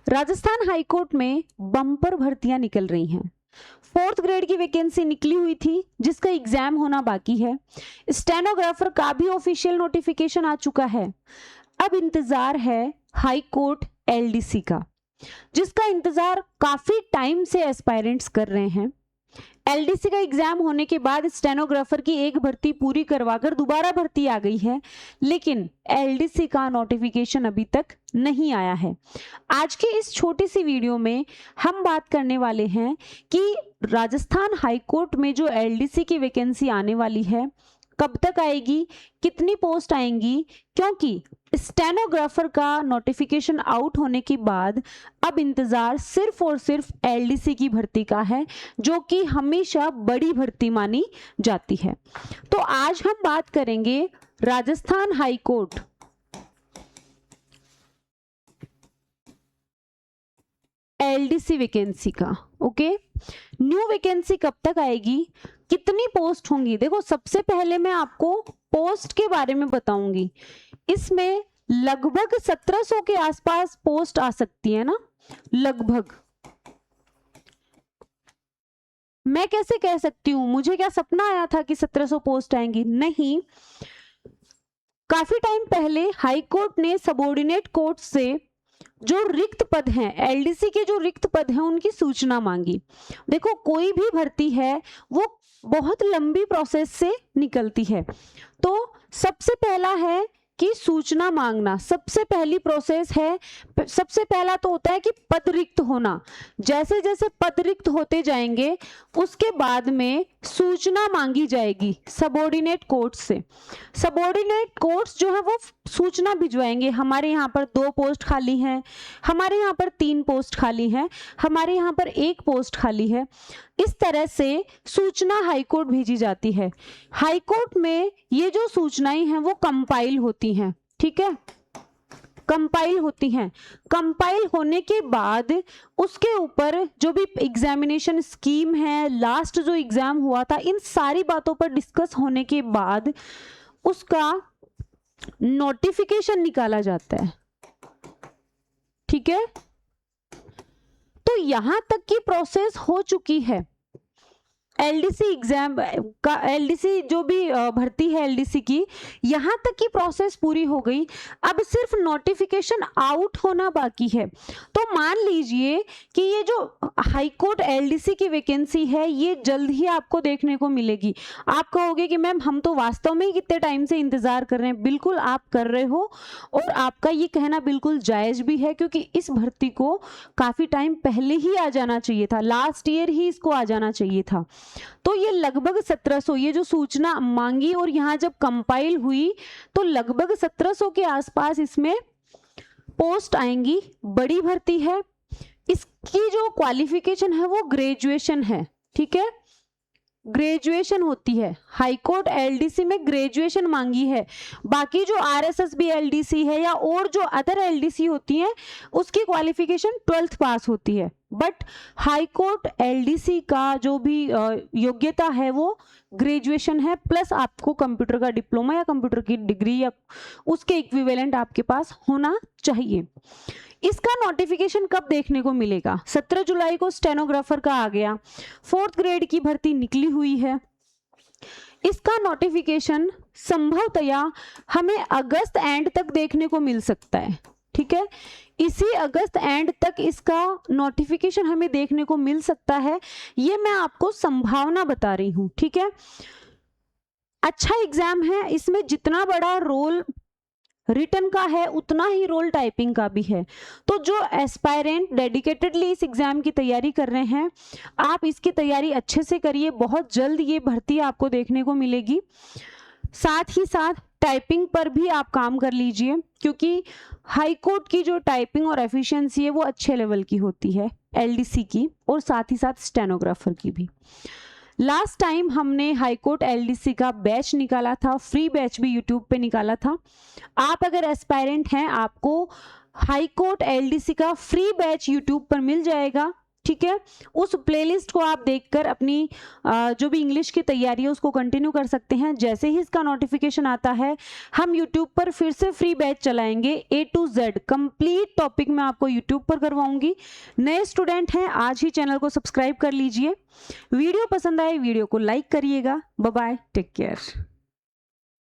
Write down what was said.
Rajasthan high court में bumper भर्तियां निकल रही हैं। 4th ग्रेड की वैकेंसी निकली हुई थी जिसका एग्जाम होना बाकी है। स्टेनोग्राफर का भी ऑफिशियल नोटिफिकेशन आ चुका है। अब इंतजार है हाई कोर्ट एलडीसी का, जिसका इंतजार काफी टाइम से एस्पायरेंट्स कर रहे हैं। एलडीसी का एग्जाम होने के बाद स्टेनोग्राफर की एक भर्ती पूरी करवाकर दोबारा भर्ती आ गई है, लेकिन एलडीसी का नोटिफिकेशन अभी तक नहीं आया है। आज के इस छोटी सी वीडियो में हम बात करने वाले हैं कि राजस्थान हाईकोर्ट में जो एलडीसी की वैकेंसी आने वाली है कब तक आएगी, कितनी पोस्ट आएंगी, क्योंकि स्टेनोग्राफर का नोटिफिकेशन आउट होने के बाद अब इंतजार सिर्फ और सिर्फ एलडीसी की भर्ती का है, जो कि हमेशा बड़ी भर्ती मानी जाती है। तो आज हम बात करेंगे Rajasthan high court LDC vacancy का। ओके, न्यू वैकेंसी कब तक आएगी, कितनी पोस्ट होंगी। देखो, सबसे पहले मैं आपको पोस्ट के बारे में बताऊंगी। इसमें लगभग 1700 के आसपास पोस्ट आ सकती है ना, लगभग। मैं कैसे कह सकती हूं, मुझे क्या सपना आया था कि 1700 पोस्ट आएंगी? नहीं। काफी टाइम पहले हाई कोर्ट ने सबऑर्डिनेट कोर्ट से जो रिक्त पद हैं, एलडीसी के जो रिक्त पद हैं, उनकी सूचना मांगी। देखो, कोई भी भर्ती है वो बहुत लंबी प्रोसेस से निकलती है। तो सबसे पहला है कि सूचना मांगना, सबसे पहली प्रोसेस है। सबसे पहला तो होता है कि पद रिक्त होना। जैसे जैसे पद रिक्त होते जाएंगे उसके बाद में सूचना मांगी जाएगी सबऑर्डिनेट कोर्ट से। सबऑर्डिनेट कोर्ट्स जो है वो सूचना भिजवाएंगे, हमारे यहाँ पर 2 पोस्ट खाली हैं, हमारे यहाँ पर 3 पोस्ट खाली हैं, हमारे यहाँ पर 1 पोस्ट खाली है। इस तरह से सूचना हाईकोर्ट भेजी जाती है। हाईकोर्ट में ये जो सूचनाएं हैं वो कंपाइल होती हैं, ठीक है, कंपाइल होती हैं। कंपाइल होने के बाद उसके ऊपर जो भी एग्जामिनेशन स्कीम है, लास्ट जो एग्जाम हुआ था, इन सारी बातों पर डिस्कस होने के बाद उसका नोटिफिकेशन निकाला जाता है, ठीक है। तो यहां तक की प्रोसेस हो चुकी है। एलडीसी एग्जाम का, एलडीसी जो भी भर्ती है एलडीसी की, यहां तक की प्रोसेस पूरी हो गई। अब सिर्फ नोटिफिकेशन आउट होना बाकी है। तो मान लीजिए कि ये जो हाईकोर्ट एलडीसी की वैकेंसी है ये जल्द ही आपको देखने को मिलेगी। आप कहोगे कि मैम हम तो वास्तव में ही कितने टाइम से इंतजार कर रहे हैं। बिल्कुल आप कर रहे हो, और आपका ये कहना बिल्कुल जायज भी है, क्योंकि इस भर्ती को काफी टाइम पहले ही आ जाना चाहिए था, लास्ट ईयर ही इसको आ जाना चाहिए था। तो ये लगभग 1700, ये जो सूचना मांगी और यहां जब कंपाइल हुई तो लगभग 1700 के आसपास इसमें पोस्ट आएंगी। बड़ी भर्ती है। इसकी जो क्वालिफिकेशन है वो ग्रेजुएशन है, ठीक है, ग्रेजुएशन होती है। हाईकोर्ट एलडीसी में ग्रेजुएशन मांगी है। बाकी जो आरएसएसबी एलडीसी है या और जो अदर एलडीसी होती है उसकी क्वालिफिकेशन 12th पास होती है। बट हाईकोर्ट एलडीसी का जो भी योग्यता है वो ग्रेजुएशन है, प्लस आपको कंप्यूटर का डिप्लोमा या कंप्यूटर की डिग्री या उसके इक्विवेलेंट आपके पास होना चाहिए। इसका नोटिफिकेशन कब देखने को मिलेगा? 17 जुलाई को स्टेनोग्राफर का आ गया। 4th ग्रेड की भर्ती निकली हुई है। इसका नोटिफिकेशन संभवतया हमें अगस्त एंड तक देखने को मिल सकता है, ठीक है। इसी अगस्त एंड तक इसका नोटिफिकेशन हमें देखने को मिल सकता है। ये मैं आपको संभावना बता रही हूं, ठीक है। अच्छा एग्जाम है। इसमें जितना बड़ा रोल रिटन का है उतना ही रोल टाइपिंग का भी है। तो जो एस्पायरेंट डेडिकेटेडली इस एग्जाम की तैयारी कर रहे हैं, आप इसकी तैयारी अच्छे से करिए। बहुत जल्द ये भर्ती आपको देखने को मिलेगी। साथ ही साथ टाइपिंग पर भी आप काम कर लीजिए, क्योंकि हाईकोर्ट की जो टाइपिंग और एफिशिएंसी है वो अच्छे लेवल की होती है एलडीसी की, और साथ ही साथ स्टेनोग्राफर की भी। लास्ट टाइम हमने हाईकोर्ट एलडीसी का बैच निकाला था, फ्री बैच भी यूट्यूब पे निकाला था। आप अगर एस्पायरेंट हैं, आपको हाईकोर्ट एलडीसी का फ्री बैच यूट्यूब पर मिल जाएगा। ठीक है, उस प्लेलिस्ट को आप देखकर अपनी जो भी इंग्लिश की तैयारी है उसको कंटिन्यू कर सकते हैं। जैसे ही इसका नोटिफिकेशन आता है हम यूट्यूब पर फिर से फ्री बैच चलाएंगे, A to Z complete topic मैं आपको यूट्यूब पर करवाऊंगी। नए स्टूडेंट हैं आज ही चैनल को सब्सक्राइब कर लीजिए। वीडियो पसंद आए वीडियो को लाइक करिएगा। Bye bye, take care.